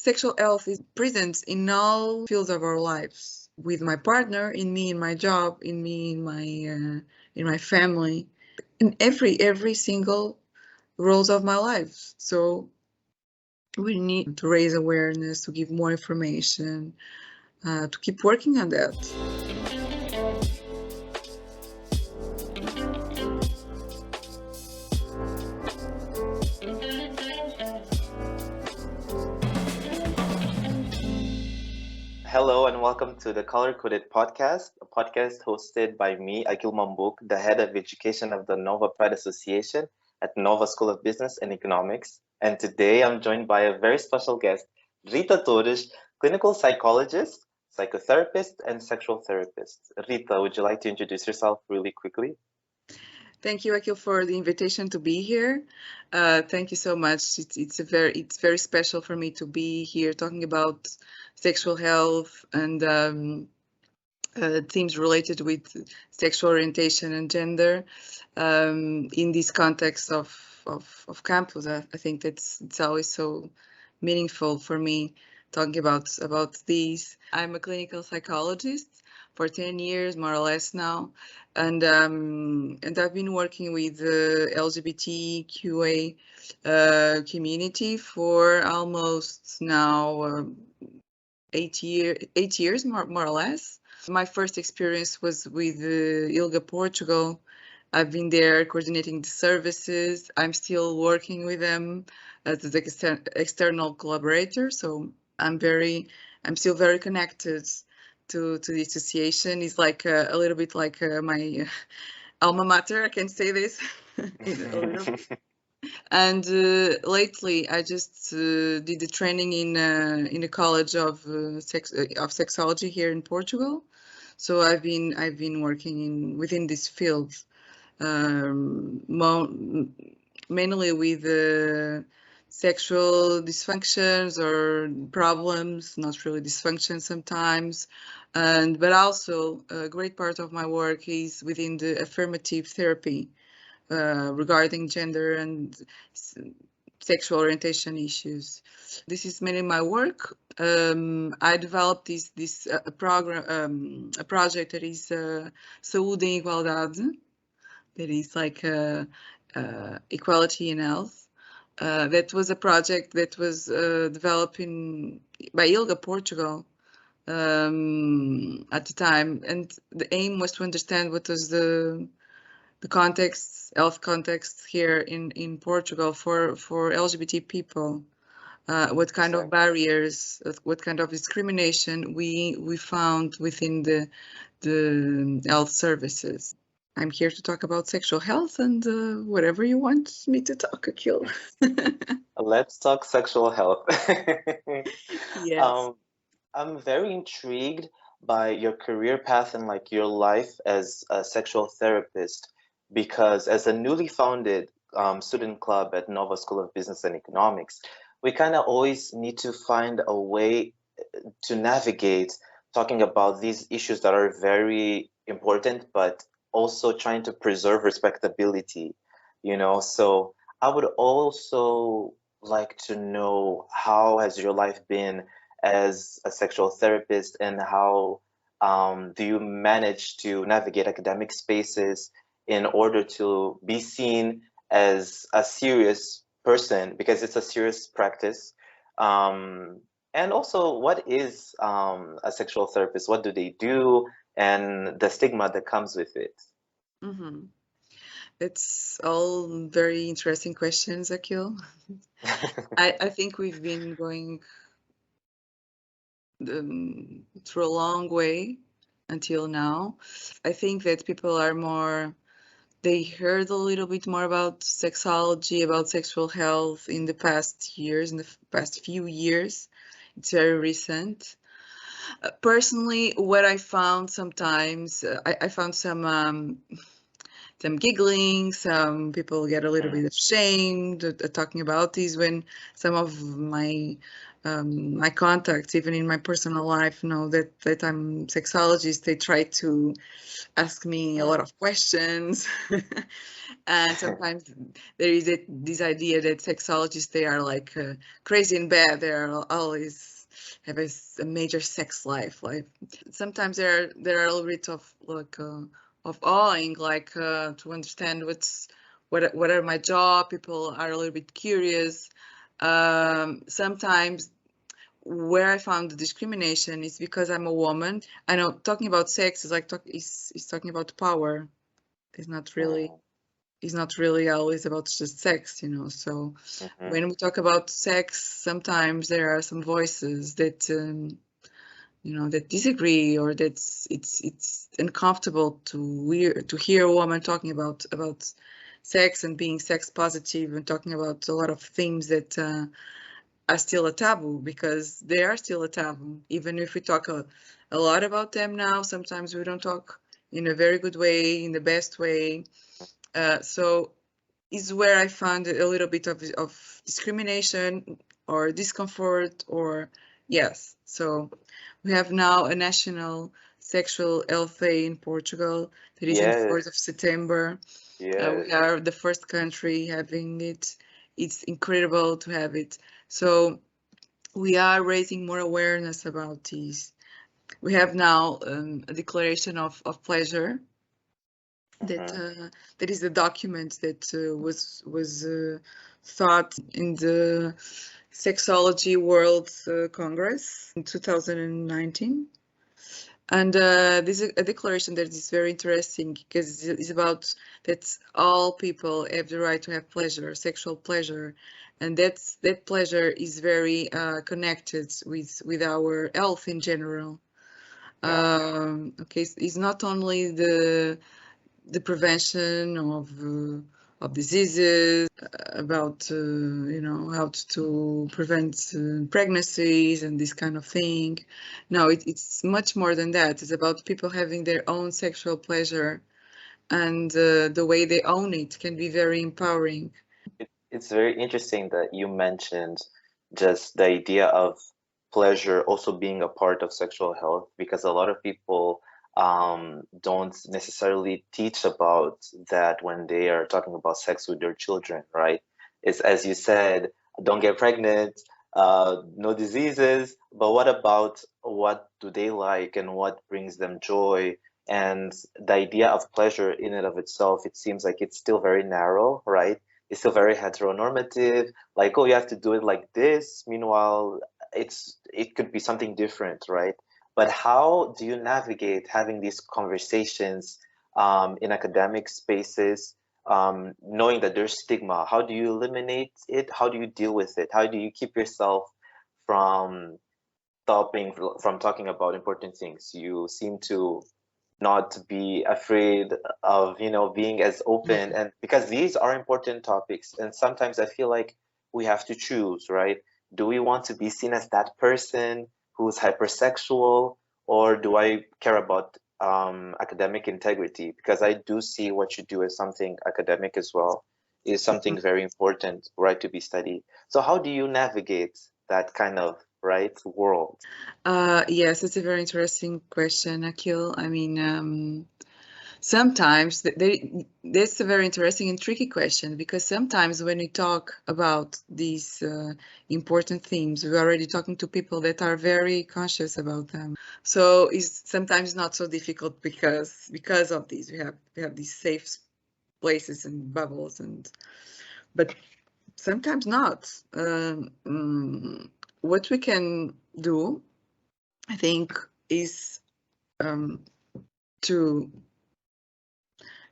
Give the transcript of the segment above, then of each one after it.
sexual health is present in all fields of our lives. With my partner, in me, in my job, in me, in my family, in every single roles of my life. So we need to raise awareness, to give more information, to keep working on that. Hello and welcome to the Color Coded Podcast, a podcast hosted by me, Akil Mambuque, the head of education of the Nova Pride Association at Nova School of Business and Economics. And today I'm joined by a very special guest, Rita Torres, clinical psychologist, psychotherapist, and sexual therapist. Rita, would you like to introduce yourself really quickly? Thank you, Akil, for the invitation to be here. Thank you so much. It's very special for me to be here talking about sexual health and themes related with sexual orientation and gender in this context of campus. I think it's always so meaningful for me talking about these. I'm a clinical psychologist for 10 years, more or less now, and I've been working with the LGBTQA community for almost now 8 years, more or less. My first experience was with ILGA Portugal. I've been there coordinating the services. I'm still working with them as an external collaborator. So I'm still very connected to the association. It's like a little bit like my alma mater. I can say this a little bit. And lately, I just did the training in a college of sexology here in Portugal. So I've been working within this field, mainly with sexual dysfunctions or problems, not really dysfunction sometimes, but also a great part of my work is within the affirmative therapy regarding gender and sexual orientation issues. This is mainly my work. I developed this program, a project that is Saúde em Igualdade, that is like equality in health. That was a project that was developed by ILGA Portugal at the time, and the aim was to understand what was the context, health context here in Portugal for LGBT people. What kind of barriers, what kind of discrimination we found within the health services. I'm here to talk about sexual health and whatever you want me to talk, Akil. Let's talk sexual health. Yes. I'm very intrigued by your career path and like your life as a sexual therapist, because as a newly founded student club at Nova School of Business and Economics, we kind of always need to find a way to navigate talking about these issues that are very important, but also trying to preserve respectability, you know? So I would also like to know, how has your life been as a sexual therapist, and how do you manage to navigate academic spaces in order to be seen as a serious person, because it's a serious practice. And also, what is a sexual therapist? What do they do? And the stigma that comes with it. Mm-hmm. It's all very interesting questions, Akil. I think we've been going through a long way until now. I think that people are they heard a little bit more about sexology, about sexual health in the past years, in the past few years. It's very recent. Personally, what I found sometimes, I found some giggling, some people get a little bit ashamed talking about these when some of my my contacts, even in my personal life, know that I'm sexologist. They try to ask me a lot of questions. And sometimes there is this idea that sexologists, they are like crazy in bed. They are always have a major sex life. Like sometimes there are a little bit of like of awing, like to understand what are my job. People are a little bit curious. Sometimes where I found the discrimination is because I'm a woman. I know talking about sex is like is talking about power. It's not really always about just sex, you know. So when we talk about sex, sometimes there are some voices that you know, that disagree, or that's it's uncomfortable to hear a woman talking about sex and being sex positive and talking about a lot of themes that are still a taboo, because they are still a taboo. Even if we talk a lot about them now, sometimes we don't talk in a very good way, in the best way. So is where I found a little bit of discrimination or discomfort, or yes. So we have now a national sexual health day in Portugal that is in 4th of September. We are the first country having it. It's incredible to have it. So we are raising more awareness about these. We have now a declaration of pleasure that is a document that was thought in the Sexology World Congress in 2019. And this is a declaration that is very interesting, because it's about that all people have the right to have pleasure, sexual pleasure, and that pleasure is very connected with our health in general. Okay, it's not only the prevention of diseases, about you know, how to prevent pregnancies and this kind of thing. No, it's much more than that. It's about people having their own sexual pleasure, and the way they own it can be very empowering. It's very interesting that you mentioned just the idea of pleasure also being a part of sexual health, because a lot of people don't necessarily teach about that when they are talking about sex with their children, right? It's, as you said, don't get pregnant, no diseases, but what about what do they like and what brings them joy? And the idea of pleasure in and of itself, it seems like it's still very narrow, right? It's still very heteronormative, like, oh, you have to do it like this. Meanwhile, it could be something different, right? But how do you navigate having these conversations in academic spaces, knowing that there's stigma? How do you eliminate it? How do you deal with it? How do you keep yourself from stopping from talking about important things? You seem to not be afraid of, you know, being as open, and because these are important topics, and sometimes I feel like we have to choose, right? Do we want to be seen as that person who's hypersexual, or do I care about academic integrity? Because I do see what you do as something academic as well, is something very important, right, to be studied. So how do you navigate that kind of right world? Yes, it's a very interesting question, Akil. I mean, sometimes that's a very interesting and tricky question, because sometimes when we talk about these important themes, we're already talking to people that are very conscious about them. So it's sometimes not so difficult, because of these. We have these safe places and bubbles, but sometimes not. What we can do, I think, is to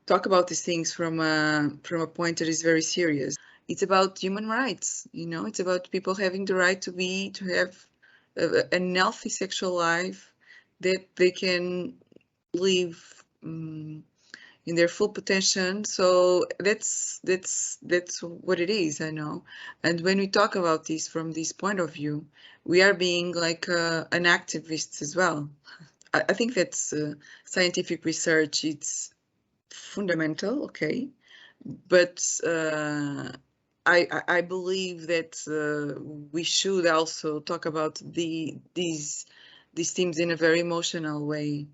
talk about these things from a point that is very serious. It's about human rights, you know. It's about people having the right to have a healthy sexual life, that they can live in their full potential. So that's what it is, I know. And when we talk about this from this point of view, we are being like an activist as well. I think that's scientific research. It's fundamental, okay, but I believe that we should also talk about these themes in a very emotional way,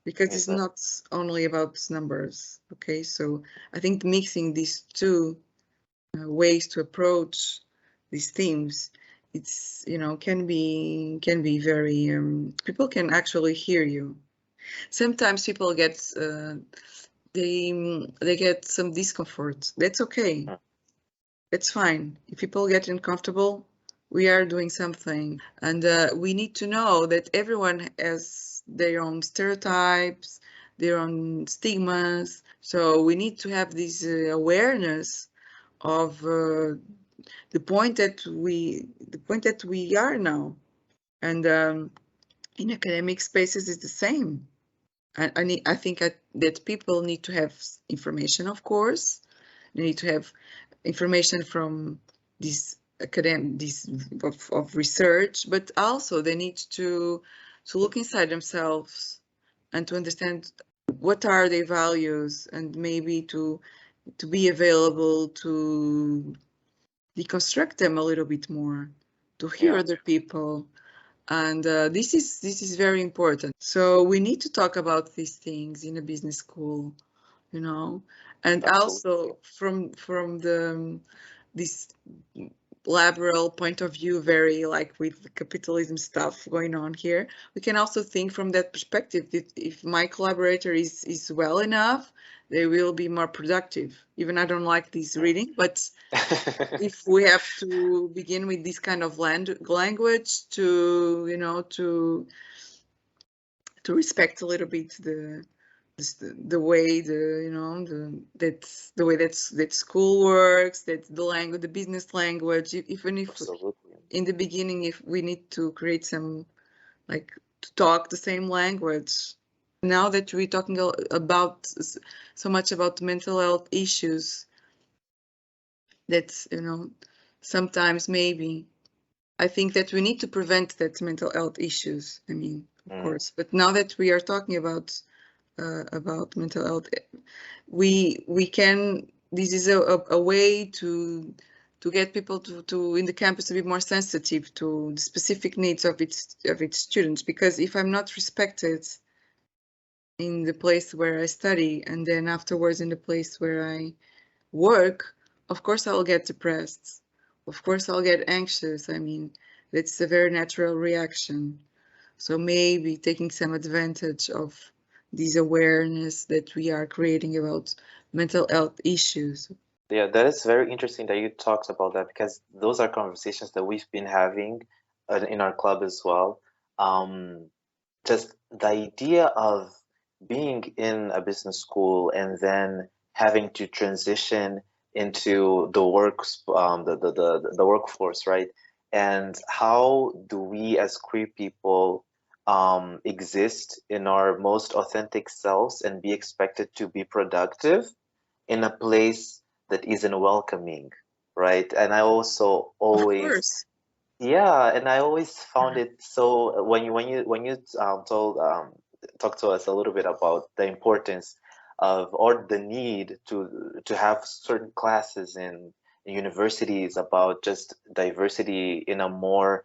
because it's not only about numbers. Okay, so I think mixing these two ways to approach these themes, it's, you know, can be very people can actually hear you. Sometimes people get they get some discomfort. That's okay. It's fine. If people get uncomfortable, we are doing something. And we need to know that everyone has their own stereotypes, their own stigmas. So we need to have this awareness of the point that we are now. And in academic spaces, it's the same. I think that people need to have information, of course. They need to have information from this of research, but also they need to look inside themselves and to understand what are their values, and maybe to be available to deconstruct them a little bit more, to hear other people. And this is very important. So we need to talk about these things in a business school, you know, and also from the this liberal point of view, very like with capitalism stuff going on here, we can also think from that perspective that if my collaborator is well enough, they will be more productive. Even I don't like this reading, but if we have to begin with this kind of language to, you know, to respect a little bit the way that's the way that school works, that the language, the business language, even if in the beginning, if we need to create some, like, to talk the same language. Now that we're talking about so much about mental health issues, that's, you know, sometimes maybe I think that we need to prevent that mental health issues. I mean, of course, but now that we are talking about mental health, we can. This is a way to get people to in the campus to be more sensitive to the specific needs of its students. Because if I'm not respected in the place where I study, and then afterwards in the place where I work, of course I'll get depressed. Of course I'll get anxious. I mean, that's a very natural reaction. So maybe taking some advantage of this awareness that we are creating about mental health issues. Yeah, that is very interesting that you talked about that, because those are conversations that we've been having in our club as well. Just the idea of being in a business school and then having to transition into the the workforce, right? And how do we as queer people exist in our most authentic selves and be expected to be productive in a place that isn't welcoming, right? And I also always, yeah, and I always found it so when you talk to us a little bit about the importance of, or the need to have certain classes in universities about just diversity in a more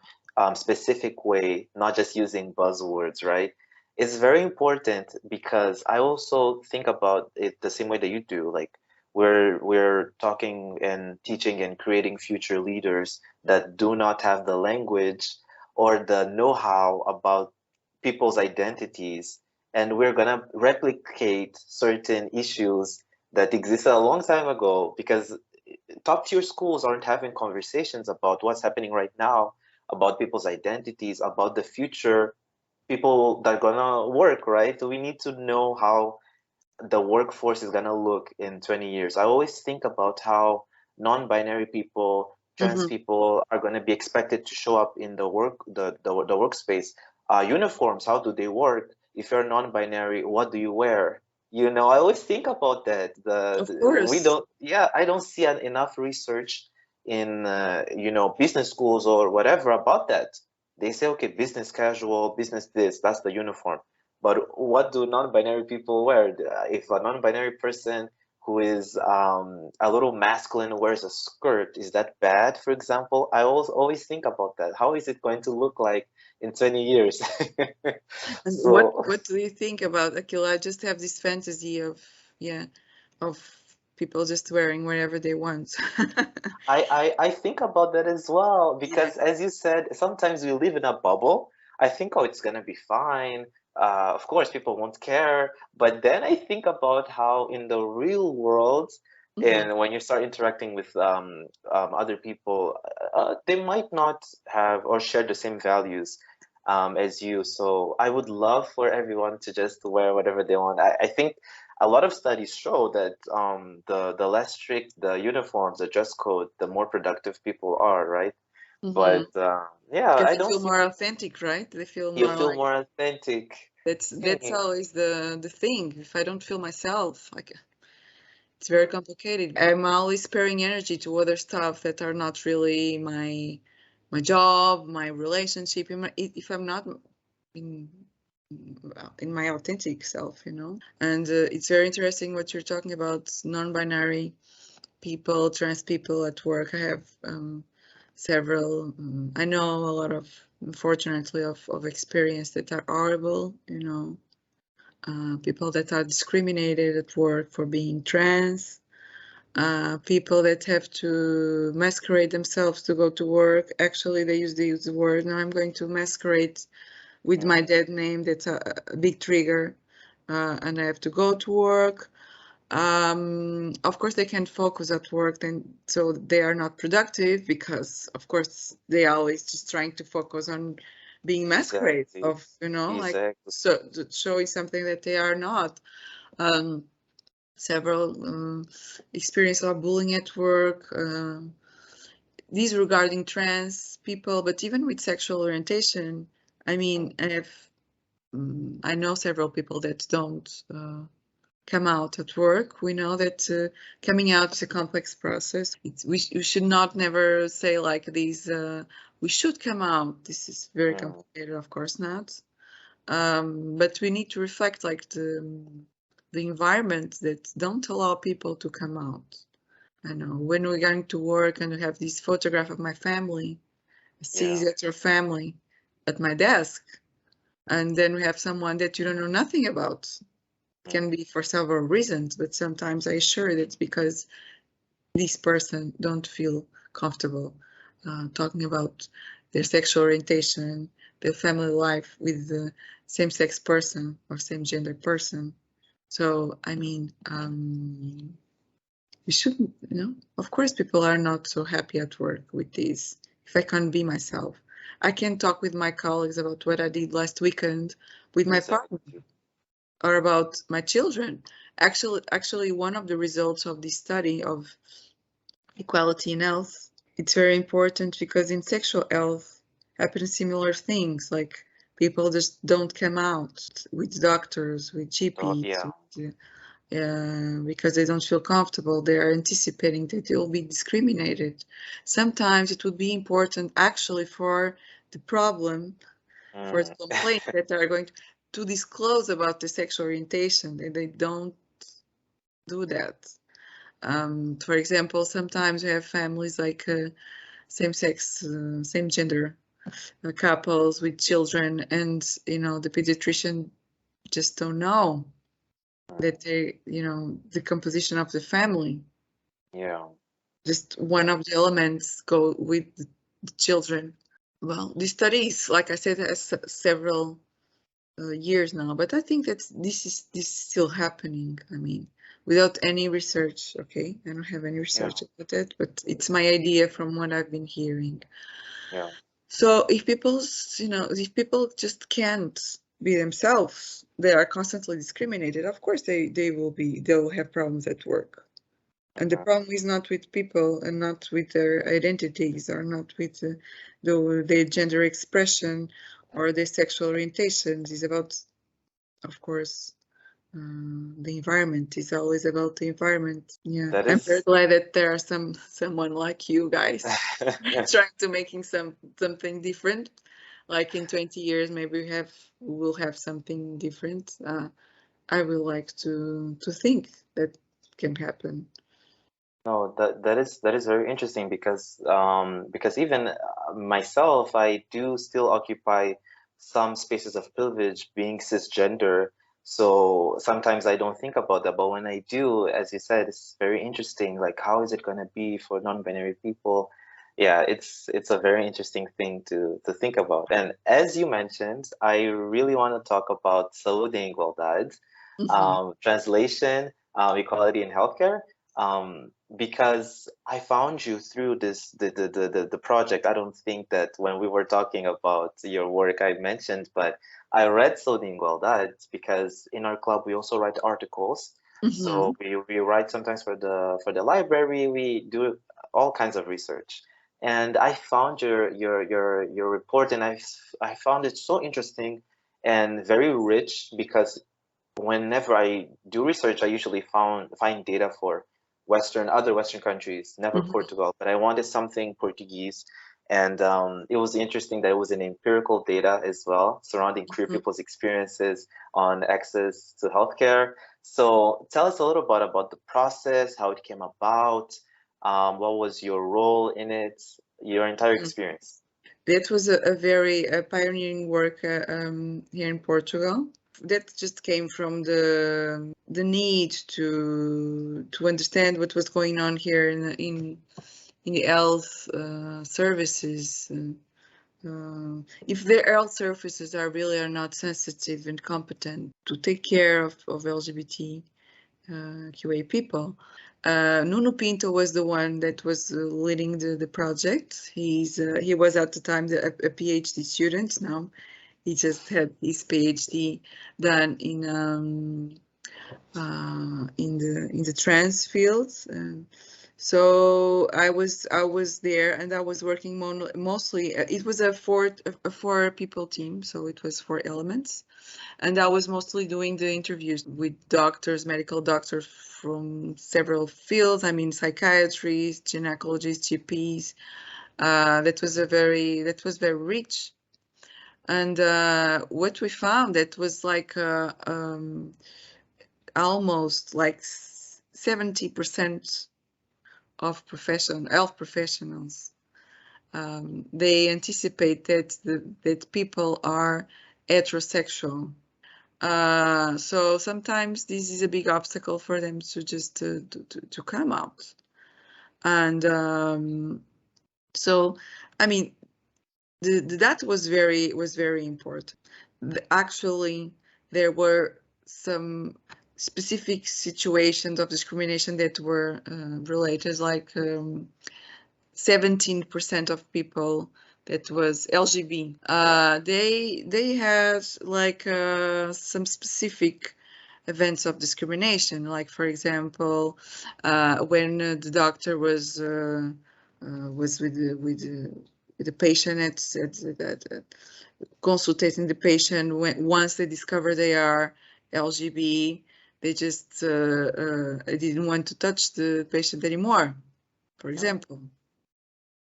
specific way, not just using buzzwords, right? It's very important, because I also think about it the same way that you do. Like, we're talking and teaching and creating future leaders that do not have the language or the know-how about people's identities, and we're gonna replicate certain issues that existed a long time ago, because top tier schools aren't having conversations about what's happening right now, about people's identities, about the future people that are gonna work, right? So we need to know how the workforce is gonna look in 20 years. I always think about how non-binary people, trans people are gonna be expected to show up in the workspace. Uniforms, how do they work? If you're non-binary, what do you wear? You know, I always think about that. We don't, yeah, I don't see enough research in business schools or whatever about that. They say, okay, business casual, business this, that's the uniform. But what do non-binary people wear? If a non-binary person who is a little masculine, wears a skirt, is that bad, for example? I always think about that. How is it going to look like in 20 years? And So what do you think about Akil? I just have this fantasy of, yeah, of people just wearing whatever they want. I think about that as well Yeah. because, as you said, sometimes we live in a bubble. I think, oh, it's gonna be fine. Of course, people won't care. But then I think about how in the real world, Mhm. and when you start interacting with other people, they might not have or share the same values as you. So I would love for everyone to just wear whatever they want. I think a lot of studies show that the less strict the uniforms, the dress code, the more productive people are, right? Mhm. But yeah, Because I they don't feel see more authentic, right? They feel you more feel like more authentic. that's always the thing. If I don't feel myself, like it's very complicated. I'm always sparing energy to other stuff that are not really my job, my relationship. If I'm not in in my authentic self, you know. And it's very interesting what you're talking about, non-binary people, trans people at work. I have several. I know a lot of, unfortunately, of experience that are horrible. You know, people that are discriminated at work for being trans, people that have to masquerade themselves to go to work. Actually, they use the word, now I'm going to masquerade with my dead name. That's a big trigger. And I have to go to work. Of course, they can't focus at work, then so they are not productive because, of course, they are always just trying to focus on being masquerade Exactly. of, you know, like Exactly. so showing something that they are not. Um, Several experience of bullying at work. These regarding trans people, but even with sexual orientation. I mean, I know several people that don't come out at work. We know that coming out is a complex process. We should not never say like these. We should come out. This is very complicated, of course not. But we need to reflect like the environment that don't allow people to come out. I know when we're going to work and we have this photograph of my family, I see Yeah. that's your family at my desk, and then we have someone that you don't know nothing about. It can be for several reasons, but sometimes I assure that's because this person don't feel comfortable talking about their sexual orientation, their family life with the same-sex person or same-gender person. So, I mean, we shouldn't, you know, of course, people are not so happy at work with this. If I can't be myself, I can talk with my colleagues about what I did last weekend with my partner Exactly. or about my children. Actually, one of the results of this study of equality in health, it's very important because in sexual health happen similar things like people just don't come out with doctors, with So GPs, yeah. because they don't feel comfortable. They are anticipating that they will be discriminated. Sometimes it would be important actually for the problem, for the complaint that they are going to disclose about the sexual orientation, and they don't do that. For example, sometimes we have families like same-sex, same-gender couples with children, and you know the pediatrician just don't know that they, you know, the composition of the family. Yeah. Just one of the elements go with the children. Well, this study is, like I said, has several years now, but I think that this is still happening. I mean, without any research, okay? I don't have any Yeah. research about it, but it's my idea from what I've been hearing. Yeah. So if if people just can't be themselves, they are constantly discriminated. Of course, they will have problems at work. And the problem is not with people and not with their identities or not with their gender expression or their sexual orientations. It's about, of course, the environment. It's always about the environment. Yeah, That I'm very is glad that there are someone like you guys trying to making something different. Like in 20 years, maybe we'll have something different. I would like to think that can happen. No, that is very interesting because even myself, I do still occupy some spaces of privilege being cisgender. So sometimes I don't think about that, but when I do, as you said, it's very interesting. Like, how is it going to be for non-binary people? Yeah, it's a very interesting thing to think about. And as you mentioned, I really want to talk about saúde em igualdade, translation, equality in healthcare. Because I found you through the project. I don't think that when we were talking about your work I mentioned, but I read Saúde em Igualdade because in our club we also write articles. So we write sometimes for the library. We do all kinds of research. And I found your report, and I found it so interesting and very rich because whenever I do research, I usually find data for other Western countries, never Portugal, but I wanted something Portuguese. And it was interesting that it was an empirical data as well surrounding queer people's experiences on access to healthcare. So tell us a little bit about the process, how it came about, what was your role in it, your entire experience. That was a very pioneering work here in Portugal. That just came from the need to understand what was going on here in the health services. If their health services are not sensitive and competent to take care of LGBT QA people. Nuno Pinto was the one that was leading the project. He was at the time a PhD student. Now he just had his PhD done in the trans field. So I was there, and I was working mostly. It was a four people team, so it was 4 elements, and I was mostly doing the interviews with doctors, medical doctors from several fields. I mean, psychiatrists, gynecologists, GPs. That was very rich. And what we found, that was like almost like 70% of health professionals, they anticipate that people are heterosexual. So sometimes this is a big obstacle for them to just to come out. And so, I mean, that was very important. Actually, there were some specific situations of discrimination that were related, like 17% of people that was LGB. They had like some specific events of discrimination, like for example, when the doctor was with the patient at consulting the patient, once they discover they are LGB, they just didn't want to touch the patient anymore, for example,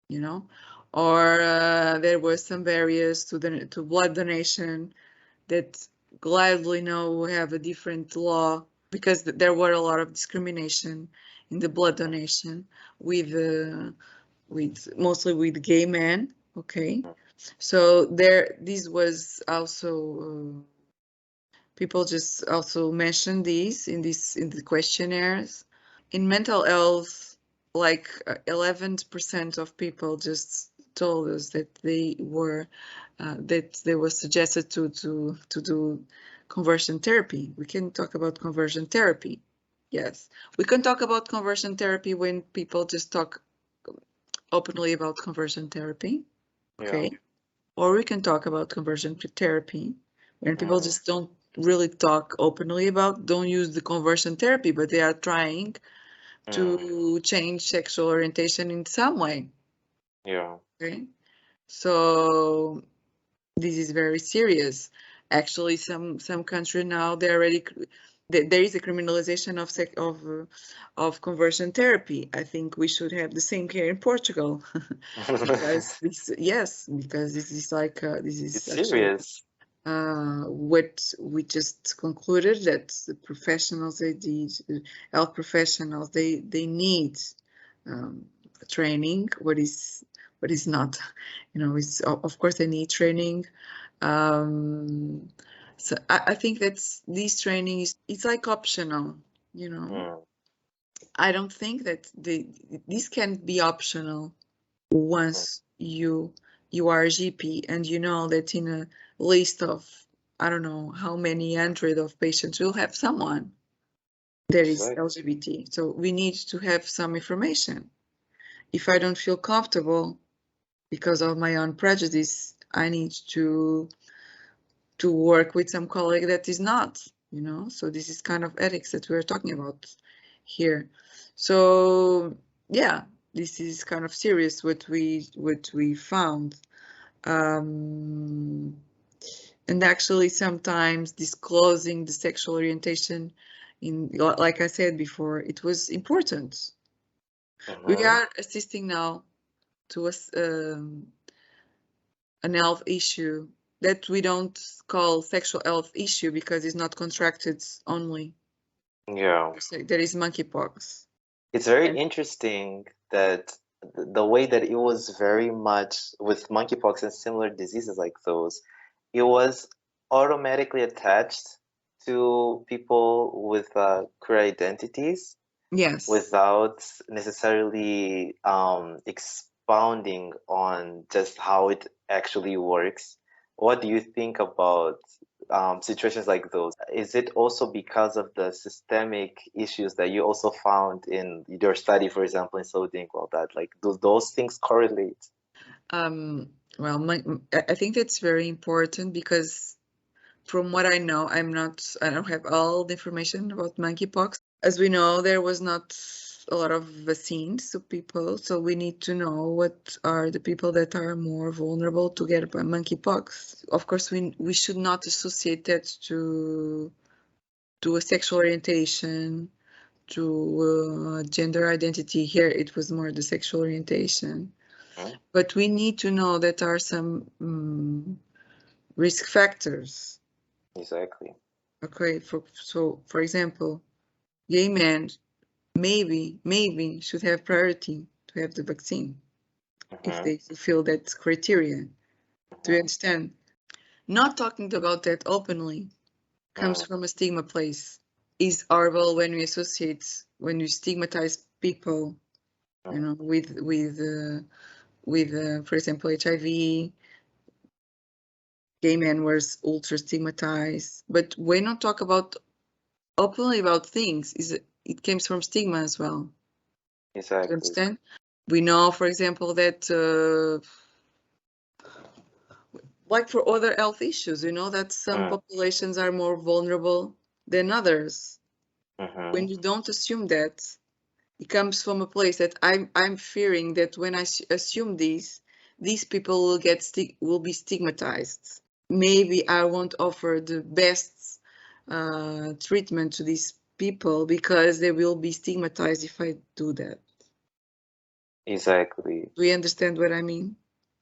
you know. Or there were some barriers to blood donation that gladly now have a different law, because there were a lot of discrimination in the blood donation with mostly with gay men. Okay, so this was also people just also mentioned these in the questionnaires. In mental health, like 11% of people just told us that they were suggested to do conversion therapy. We can talk about conversion therapy. Yes, we can talk about conversion therapy when people just talk openly about conversion therapy. Okay. Yeah. Or we can talk about conversion therapy when people just don't really talk openly don't use the conversion therapy, but they are trying to change sexual orientation in some way. Yeah. Okay. So this is very serious. Actually, some country now there is a criminalization of conversion therapy. I think we should have the same here in Portugal, because this is like this is It's actually serious. what we just concluded, that the professionals, the health professionals, they need training. What is not, it's, of course they need training. So I think that's this training it's like optional, I don't think that this can be optional once you are a GP and you know that in a list of I don't know how many hundred of patients will have someone that is LGBT. So we need to have some information. If I don't feel comfortable because of my own prejudice, I need to work with some colleague that is not, so this is kind of ethics that we're talking about here. So yeah, this is kind of serious what we found. And actually sometimes disclosing the sexual orientation like I said before, it was important. We are assisting now to an health issue that we don't call sexual health issue because it's not contracted only. Yeah. There is monkeypox. It's very interesting that the way that it was very much with monkeypox and similar diseases like those, it was automatically attached to people with queer identities. Yes. Without necessarily expounding on just how it actually works. What do you think about situations like those? Is it also because of the systemic issues that you also found in your study, for example, in Sodingo, that like do those things correlate? Well, I think that's very important because from what I know, I don't have all the information about monkeypox. As we know, there was not a lot of vaccines to people, so we need to know what are the people that are more vulnerable to get monkeypox. Of course, we should not associate that to a sexual orientation, to gender identity. Here, it was more the sexual orientation. But we need to know that there are some risk factors. Exactly. Okay, for example, gay men maybe should have priority to have the vaccine if they fulfill that criteria. Do you understand? Not talking about that openly comes from a stigma place. Is horrible when we stigmatize people, with for example HIV. Gay men were ultra stigmatized, but when we talk about openly about things, it comes from stigma as well. Exactly. Do you understand? We know, for example, that like for other health issues, that some populations are more vulnerable than others. When you don't assume that, it comes from a place that I'm fearing that when I assume these people will be stigmatized. Maybe I won't offer the best treatment to these people because they will be stigmatized if I do that. Exactly. Do you understand what I mean?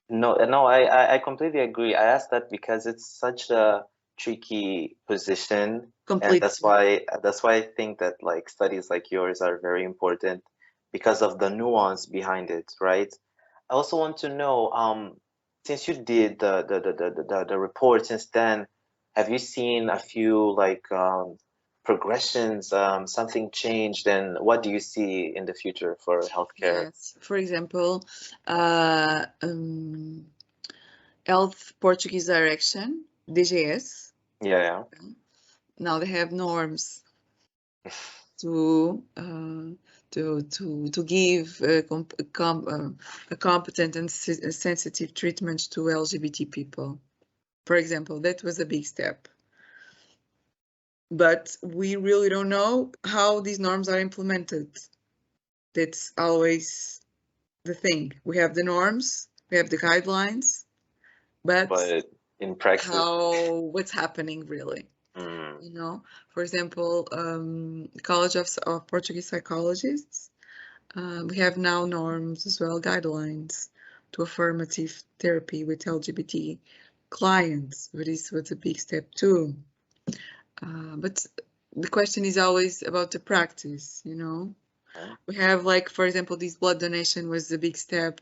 No, I completely agree. I asked that because it's such a tricky position, and that's why I think that like studies like yours are very important because of the nuance behind it, right? I also want to know, since you did the report since then, have you seen a few like progressions, something changed, and what do you see in the future for healthcare? Yes, for example, Health Portuguese Direction, DGS. Yeah. Now they have norms to give a competent and sensitive treatment to LGBT people. For example, that was a big step. But we really don't know how these norms are implemented. That's always the thing. We have the norms, we have the guidelines, but in practice, what's happening really? For example, College of Portuguese Psychologists, we have now norms as well, guidelines to affirmative therapy with LGBT clients, what's a big step too. But the question is always about the practice, you know. We have, like, for example, this blood donation was a big step.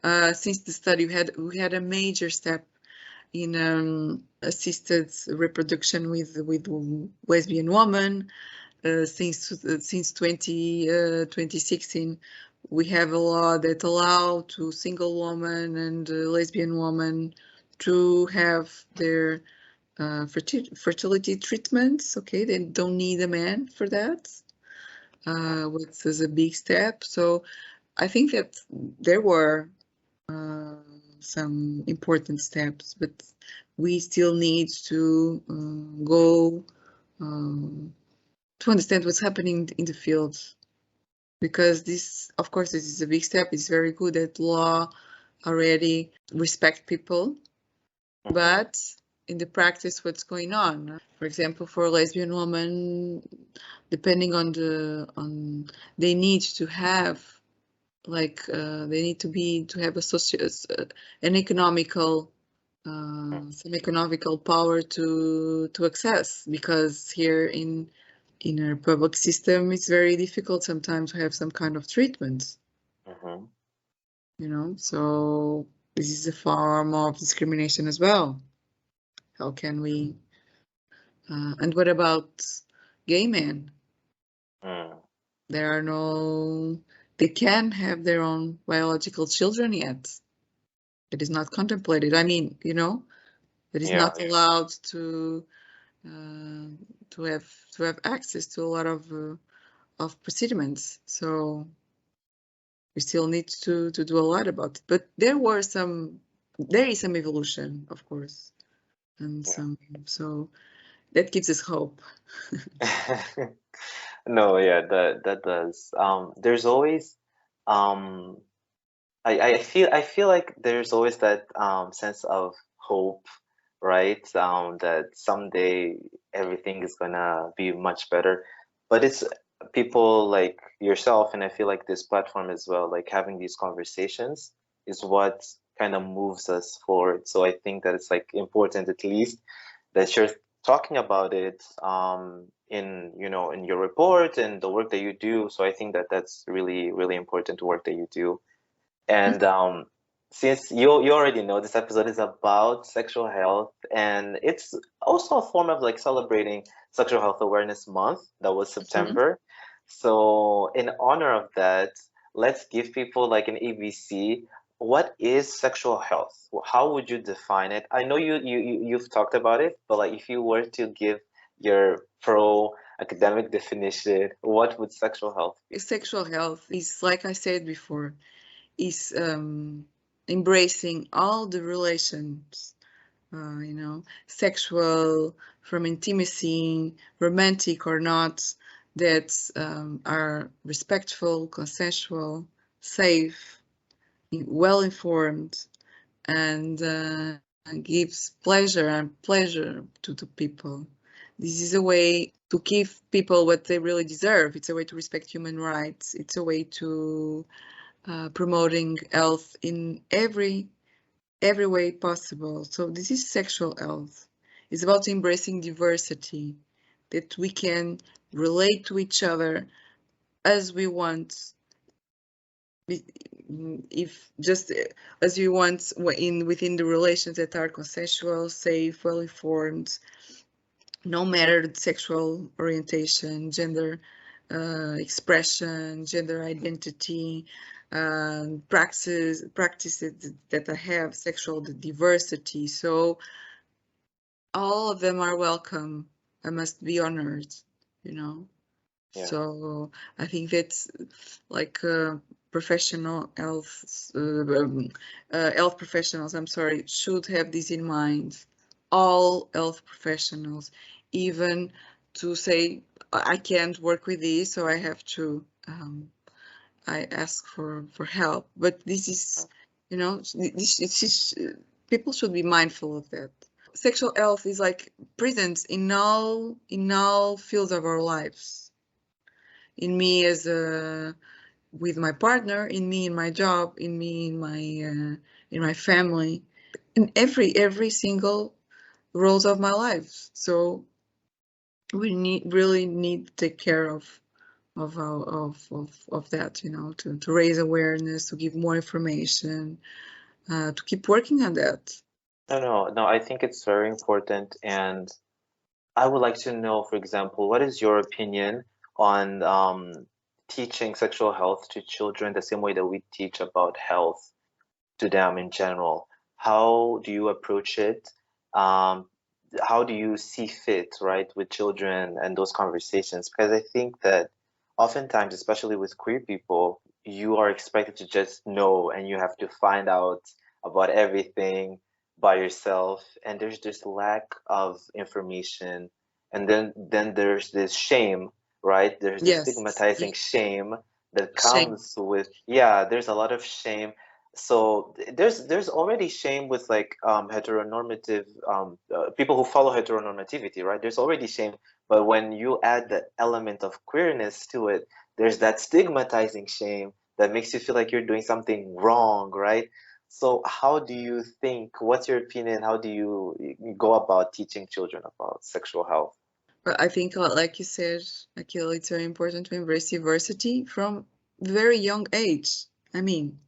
Since the study, we had a major step in assisted reproduction with lesbian women. Since 2016, we have a law that allow to single woman and lesbian woman to have their fertility treatments. Okay, they don't need a man for that, which is a big step. So I think that there were some important steps, but we still need to go to understand what's happening in the field, because this, of course, this is a big step. It's very good that law already respect people, but in the practice, what's going on? For example, for a lesbian woman, depending on they need to have, like, they need to have an economical some economical power to access, because here in our public system, it's very difficult sometimes to have some kind of treatment. You know, so this is a form of discrimination as well. How can we? And what about gay men? There are no. They can have their own biological children yet. It is not contemplated. I mean, you know, it is not allowed to have access to a lot of procedures. So we still need to do a lot about it. But there is some evolution, of course, and so that gives us hope. No, yeah, that does. There's always, I feel like there's always that sense of hope, right? That someday everything is gonna be much better. But it's people like yourself, and I feel like this platform as well, like having these conversations is what kind of moves us forward. So I think that it's like important at least that you're talking about it in in your report and the work that you do. So I think that that's really important work that you do. And since you already know, this episode is about sexual health, and it's also a form of like celebrating Sexual Health Awareness Month. That was September. So in honor of that, let's give people like an ABC. What is sexual health? How would you define it? I know you've talked about it, but like if you were to give your pro academic definition, what would sexual health be? Sexual health is, like I said before, is embracing all the relations, you know, sexual, from intimacy, romantic or not, that are respectful, consensual, safe, well-informed, and gives pleasure to the people. This is a way to give people what they really deserve. It's a way to respect human rights. It's a way to promoting health in every way possible. So this is sexual health. It's about embracing diversity, that we can relate to each other as we want, if just as we want within the relations that are consensual, safe, well informed, no matter the sexual orientation, gender expression, gender identity, practices that I have, sexual diversity. So all of them are welcome. I must be honored, you know. Yeah. So I think that's like professional health, health professionals, I'm sorry, should have this in mind. All health professionals, even to say, I can't work with this, so I have to, I ask for help. But this is, you know, people should be mindful of that. Sexual health is like present in all fields of our lives. In me as a with my partner, in me in my job, in me in my family. in every single roles of my life. So we really need to take care of that, you know, to raise awareness, to give more information, to keep working on that. No, I think it's very important, and I would like to know, for example, what is your opinion on teaching sexual health to children the same way that we teach about health to them in general? How do you approach it? Um, how do you see fit, right, with children and those conversations? Because I think that oftentimes, especially with queer people, you are expected to just know and you have to find out about everything by yourself, and there's this lack of information. And then there's this shame, right? There's this Yes, stigmatizing shame that shame. comes with, yeah, there's a lot of shame. So there's already shame with like heteronormative people who follow heteronormativity, right? There's already shame, but when you add the element of queerness to it, there's that stigmatizing shame that makes you feel like you're doing something wrong, right? So how do you think, what's your opinion, how do you go about teaching children about sexual health? But I think, like you said, Akil, it's very important to embrace diversity from very young age. I mean,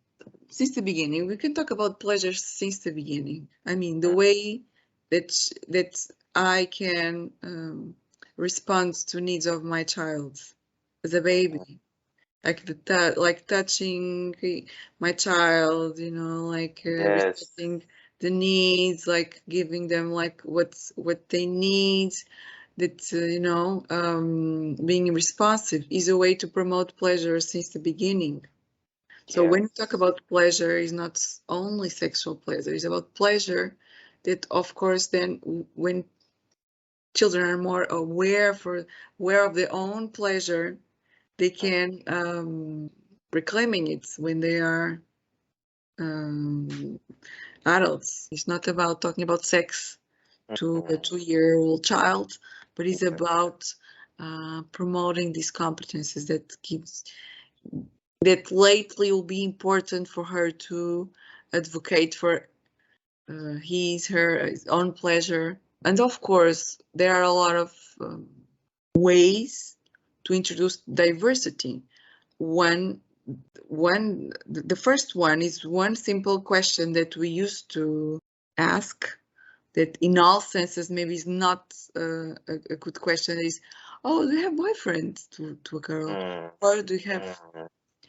since the beginning, we can talk about pleasure since the beginning. I mean, the way that I can respond to needs of my child as a Mhm. baby, like like touching my child, you know, like Yes, respecting the needs, like giving them like what they need. That you know, being responsive is a way to promote pleasure since the beginning. So when we talk yes. about pleasure, it's not only sexual pleasure, it's about pleasure that, of course, then when children are more aware of their own pleasure, they can reclaiming it when they are um, adults. It's not about talking about sex to a Mhm. 2-year-old child, but it's Exactly. about promoting these competencies that lately will be important for her to advocate for his own pleasure. And of course, there are a lot of ways to introduce diversity. One, the first one is one simple question that we used to ask that in all senses maybe is not a good question is, oh, do you have boyfriend to a girl? Mm, Or do you have mhm.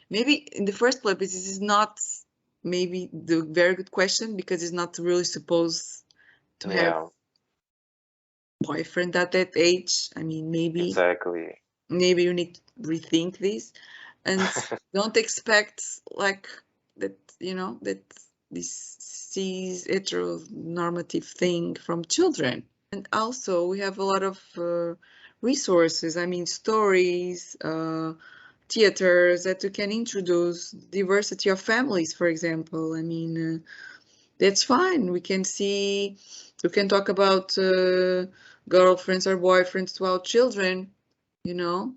maybe in the first place, this is not maybe the very good question because it's not really supposed to have Yeah, boyfriend at that age. I mean, exactly. maybe you need to rethink this and don't expect like that, you know, that this sees heteronormative thing from children. And also we have a lot of resources, I mean, stories, theaters that you can introduce diversity of families, for example. I mean, that's fine. We can talk about girlfriends or boyfriends to our children, you know.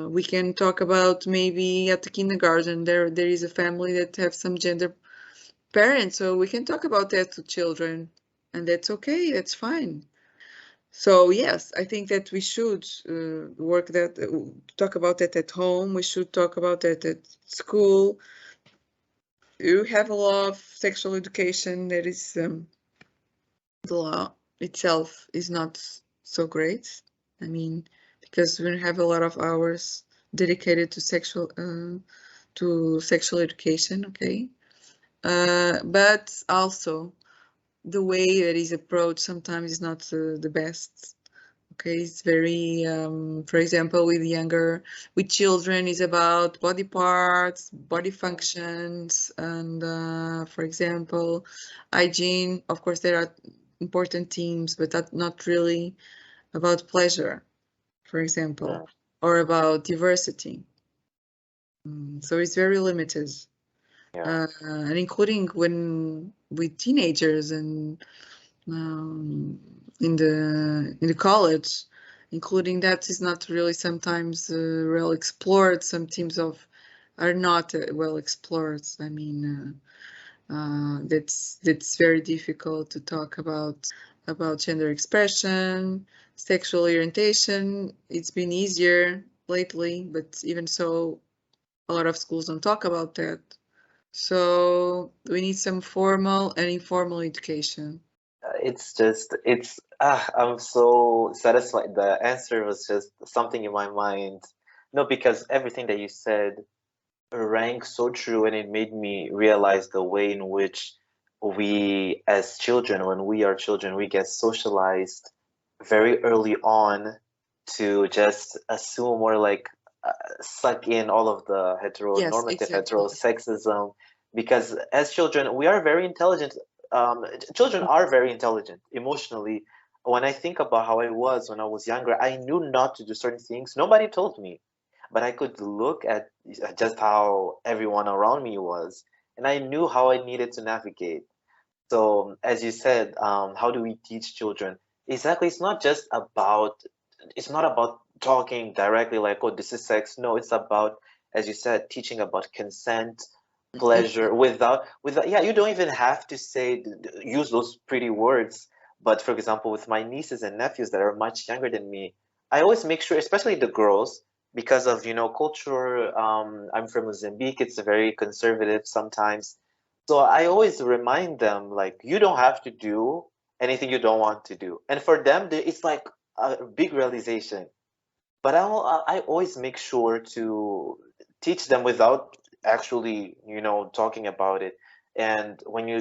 We can talk about maybe at the kindergarten there is a family that have some gender parents, so we can talk about that to children, and that's okay. That's fine. So yes, I think that we should talk about that at home. We should talk about that at school. You have a law of sexual education that is the law itself is not so great. I mean, because we have a lot of hours dedicated to sexual education. Okay, but also the way that is approached sometimes is not the best. Okay, it's very, for example, with children, is about body parts, body functions, and for example, hygiene. Of course, there are important themes, but that not really about pleasure, for example, Mm, or about diversity. So it's very limited, yeah. and including when with teenagers and in the college, including that is not really sometimes well explored. Some teams of are not well explored. I mean, That's very difficult to talk about gender expression, sexual orientation. It's been easier lately, but even so, a lot of schools don't talk about that. So we need some formal and informal education. I'm so satisfied. The answer was just something in my mind. No, because everything that you said rang so true, and it made me realize the way in which we, as children, when we are children, we get socialized very early on to just assume or like suck in all of the Yes, heteronormative exactly. heterosexism, because as children we are very intelligent. Children are very intelligent emotionally. When I think about how I was when I was younger, I knew not to do certain things. Nobody told me, but I could look at just how everyone around me was, and I knew how I needed to navigate. So, as you said, how do we teach children? Exactly, it's not about talking directly like, oh, this is sex. No, it's about, as you said, teaching about consent, pleasure, without, yeah, you don't even have to use those pretty words. But for example, with my nieces and nephews that are much younger than me, I always make sure, especially the girls, because of, culture. I'm from Mozambique. It's very conservative sometimes. So I always remind them, like, you don't have to do anything you don't want to do. And for them, it's like a big realization. But I always make sure to teach them without actually, talking about it. And when you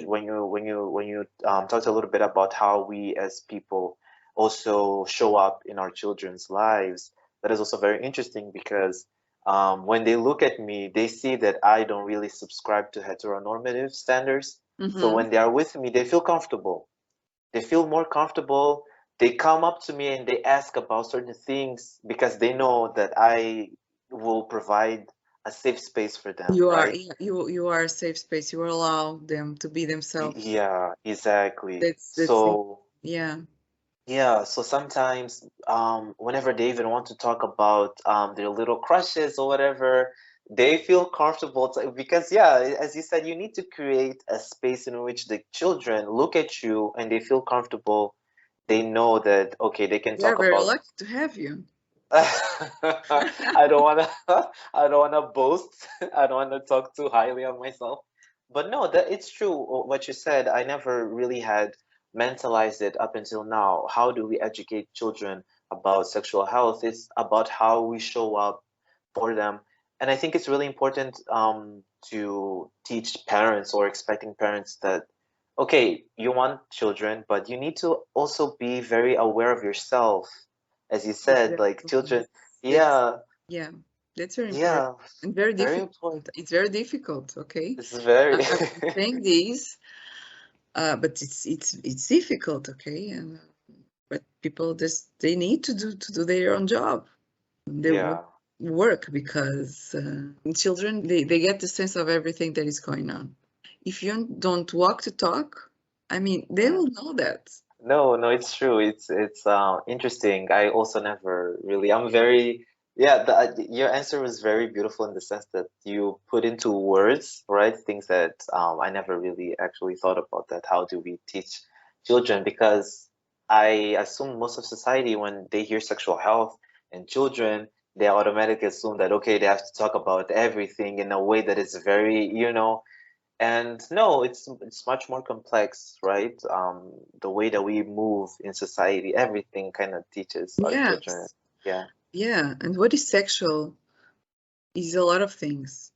talked a little bit about how we as people also show up in our children's lives, that is also very interesting because when they look at me, they see that I don't really subscribe to heteronormative standards. So Mm-hmm. when they are with me, they feel comfortable. They feel more comfortable. They come up to me and they ask about certain things because they know that I will provide a safe space for them, You are right? yeah, you are a safe space. You allow them to be themselves. Yeah, exactly. That's So, yeah. yeah, so sometimes, whenever they even want to talk about their little crushes or whatever, they feel comfortable because, yeah, as you said, you need to create a space in which the children look at you and they feel comfortable. They know that, okay, they can We are talk very about. lucky to have you. I don't wanna I don't wanna boast. I don't wanna talk too highly of myself. But no, that it's true what you said. I never really had mentalized it up until now. How do we educate children about sexual health? It's about how we show up for them. And I think it's really important to teach parents or expecting parents that, okay, you want children, but you need to also be very aware of yourself. As you said, like Exactly. children, That's yeah, yeah. That's very important yeah, and very very difficult. important. It's very difficult. Okay, It's very, I'm saying this, but it's difficult. Okay, and but people just they need to do their own job. They yeah, work because children they get the sense of everything that is going on. If you don't walk the talk, I mean, they mm. will know that. No, no, it's true. It's interesting. I also never really. I'm very, yeah. Your answer was very beautiful in the sense that you put into words, right? Things that I never really actually thought about. That how do we teach children? Because I assume most of society, when they hear sexual health and children, they automatically assume that, okay, they have to talk about everything in a way that is very, and no, it's much more complex, right? The way that we move in society, everything kind of teaches our children. Yes, Yeah, yeah. And what is sexual is a lot of things.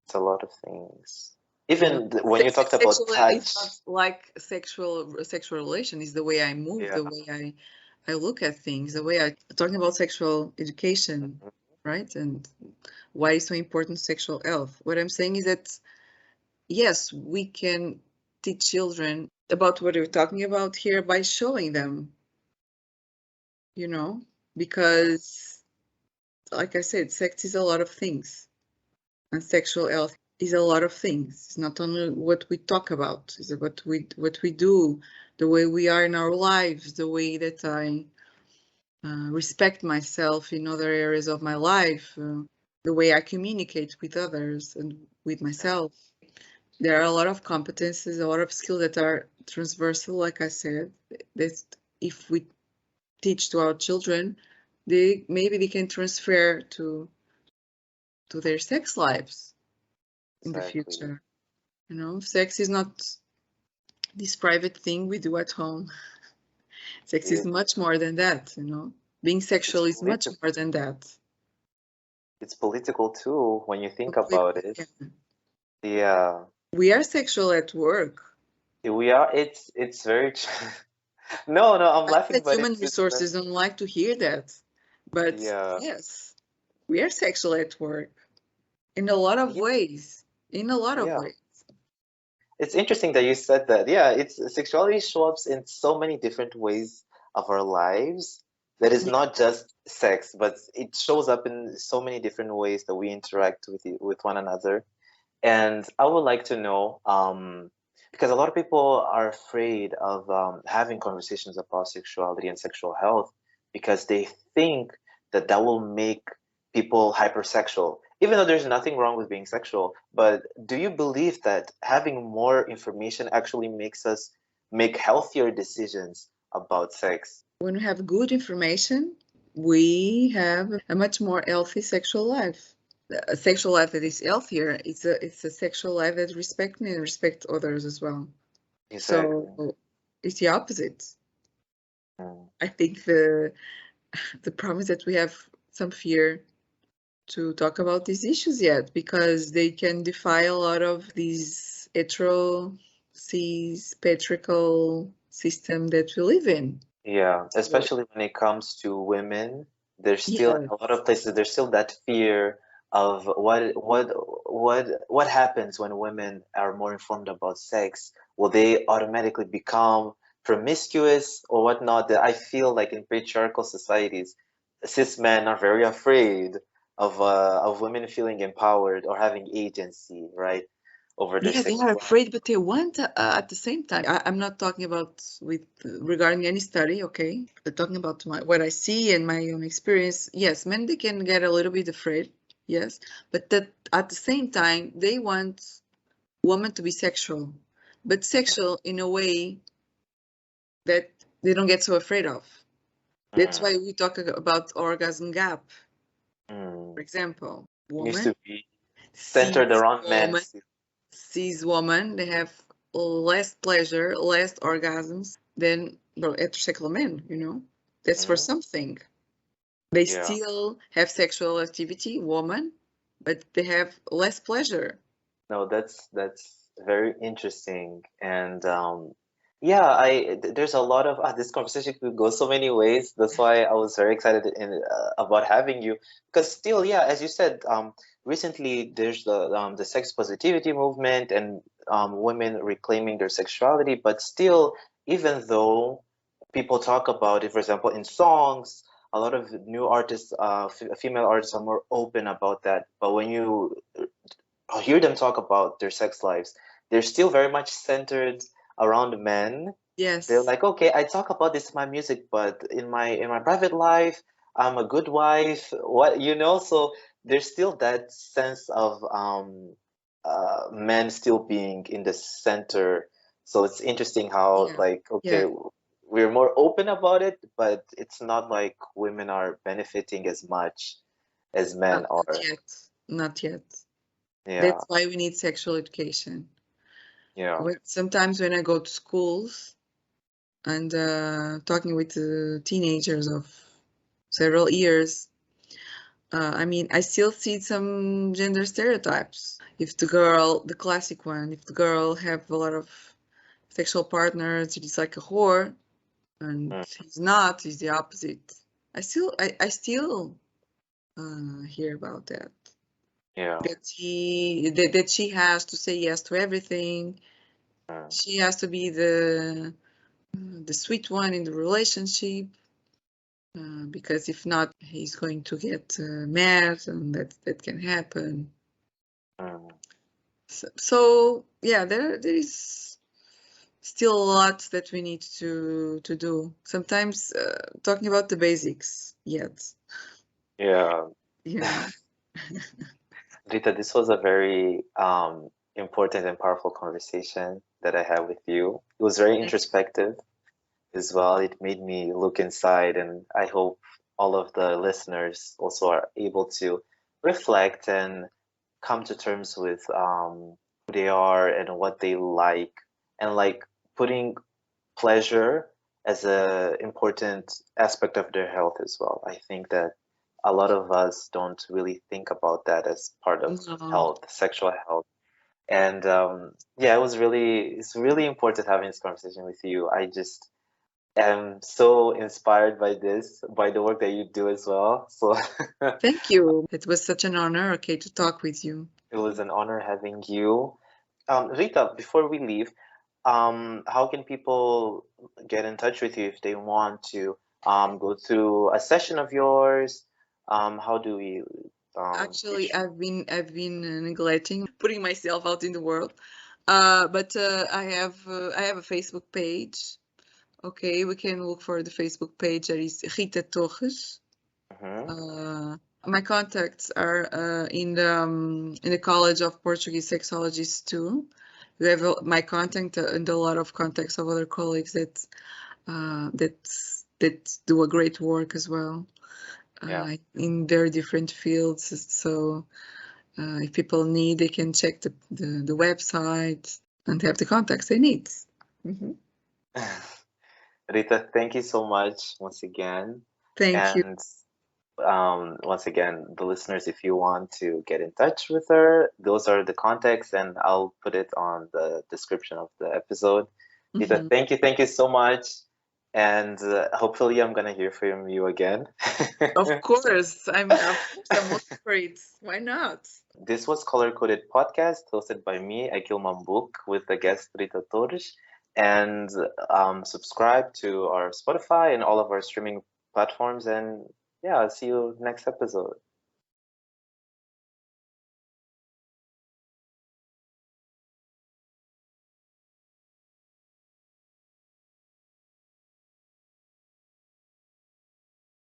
it's a lot of things. You know, Even when you talked about sexual is touch, not like sexual relation. Is the way I move, yeah, the way I look at things, the way I talking about sexual education, mhm, right? And why is so important sexual health? What I'm saying is that yes, we can teach children about what we're talking about here by showing them, you know, because like I said, sex is a lot of things, and sexual health is a lot of things. It's not only what we talk about, it's what we do, the way we are in our lives, the way that I respect myself in other areas of my life, the way I communicate with others and with myself. there are a lot of competences, a lot of skills that are transversal, like I said, that if we teach to our children, maybe they can transfer to their sex lives in the Exactly. future. You know, sex is not this private thing we do at home. Sex is much more than that, you know. Being sexual is much more than that. It's political too, when you think about it. Yeah. Yeah. We are sexual at work. We are. It's very. No, I'm I laughing, said but human it's resources don't like to hear that. But yeah. yes, we are sexual at work in a lot of ways. In a lot of Yeah. ways. It's interesting that you said that. Yeah, it's sexuality shows up in so many different ways of our lives. That is not just sex, but it shows up in so many different ways that we interact with one another. And I would like to know, because a lot of people are afraid of having conversations about sexuality and sexual health because they think that that will make people hypersexual, even though there's nothing wrong with being sexual. But do you believe that having more information actually makes us make healthier decisions about sex? When we have good information, we have a much more healthy sexual life. A sexual life that is healthier, it's a sexual life that respects me and respects others as well. Exactly. So it's the opposite. Mm. I think the problem is that we have some fear to talk about these issues yet because they can defy a lot of these cis patriarchal system that we live in. Yeah, So, especially when it comes to women, there's still in yeah, a lot of places there's still that fear of what happens when women are more informed about sex. Will they automatically become promiscuous or whatnot? That I feel like in patriarchal societies, cis men are very afraid of women feeling empowered or having agency, right, over their yeah, they sex are life. afraid, but they want at the same time. I'm not talking about with regarding any study, okay? But talking about what I see and my own experience. Yes, men they can get a little bit afraid, yes, but that at the same time they want women to be sexual, but sexual in a way that they don't get so afraid of. That's Mm, why we talk about orgasm gap, mm. for example. Used Woman, to be centered cis around men. woman, cis woman, they have less pleasure, less orgasms than heterosexual men, you know? That's for Mm, something. They yeah. still have sexual activity, woman, but they have less pleasure. No, that's very interesting. And yeah, there's a lot of this conversation could go so many ways. That's why I was very excited about having you. Because still, yeah, as you said, recently there's the sex positivity movement and women reclaiming their sexuality. But still, even though people talk about it, for example, in songs, a lot of new artists, female artists, are more open about that. But when you hear them talk about their sex lives, they're still very much centered around men. They're Yes. like, okay, I talk about this in my music, but in my private life, I'm a good wife. What so there's still that sense of men still being in the center. So it's interesting how Yeah. like Yeah. okay, we're more open about it, but it's not like women are benefiting as much as men Not are. yet. Not yet. Yeah, That's why we need sexual education. yeah. Sometimes when I go to schools and talking with teenagers of several years, I mean, I still see some gender stereotypes. If the girl, the classic one, if the girl have a lot of sexual partners, she's like a whore, and Mm, he's not, he's the opposite. I still hear about that. yeah. That she has to say yes to everything. Mm, She has to be the sweet one in the relationship, because if not, he's going to get mad, and that can happen. mm. So yeah, there is still a lot that we need to do. Sometimes talking about the basics yet, Yeah. you know. Rita, this was a very important and powerful conversation that I had with you. It was very introspective as well. It made me look inside, and I hope all of the listeners also are able to reflect and come to terms with who they are and what they like, and like putting pleasure as a important aspect of their health as well. I think that a lot of us don't really think about that as part of No. health, sexual health. And yeah, it's really important having this conversation with you. I just am so inspired by this, by the work that you do as well. So Thank you. It was such an honor, okay, to talk with you. it was an honor having you. Rita, before we leave, how can people get in touch with you if they want to go through a session of yours? How do we Actually, reach? I've been neglecting putting myself out in the world. But I have a Facebook page. Okay, we can look for the Facebook page. That is Rita Torres. Mhm. My contacts are in the College of Portuguese Sexologists too. We have my contact and a lot of contacts of other colleagues that do a great work as well Yeah. in very different fields. So if people need, they can check the website and have the contacts they need. Mhm. Rita, thank you so much once again. Thank you. And once again, the listeners, if you want to get in touch with her, those are the contacts, and I'll put it on the description of the episode. Rita, Mhm. thank you so much. And hopefully, I'm gonna hear from you again. Of course, I'm looking for it. Why not? This was Color Coded Podcast, hosted by me, Akil Mambuque, with the guest Rita Torres. And subscribe to our Spotify and all of our streaming platforms. And yeah, I'll see you next episode.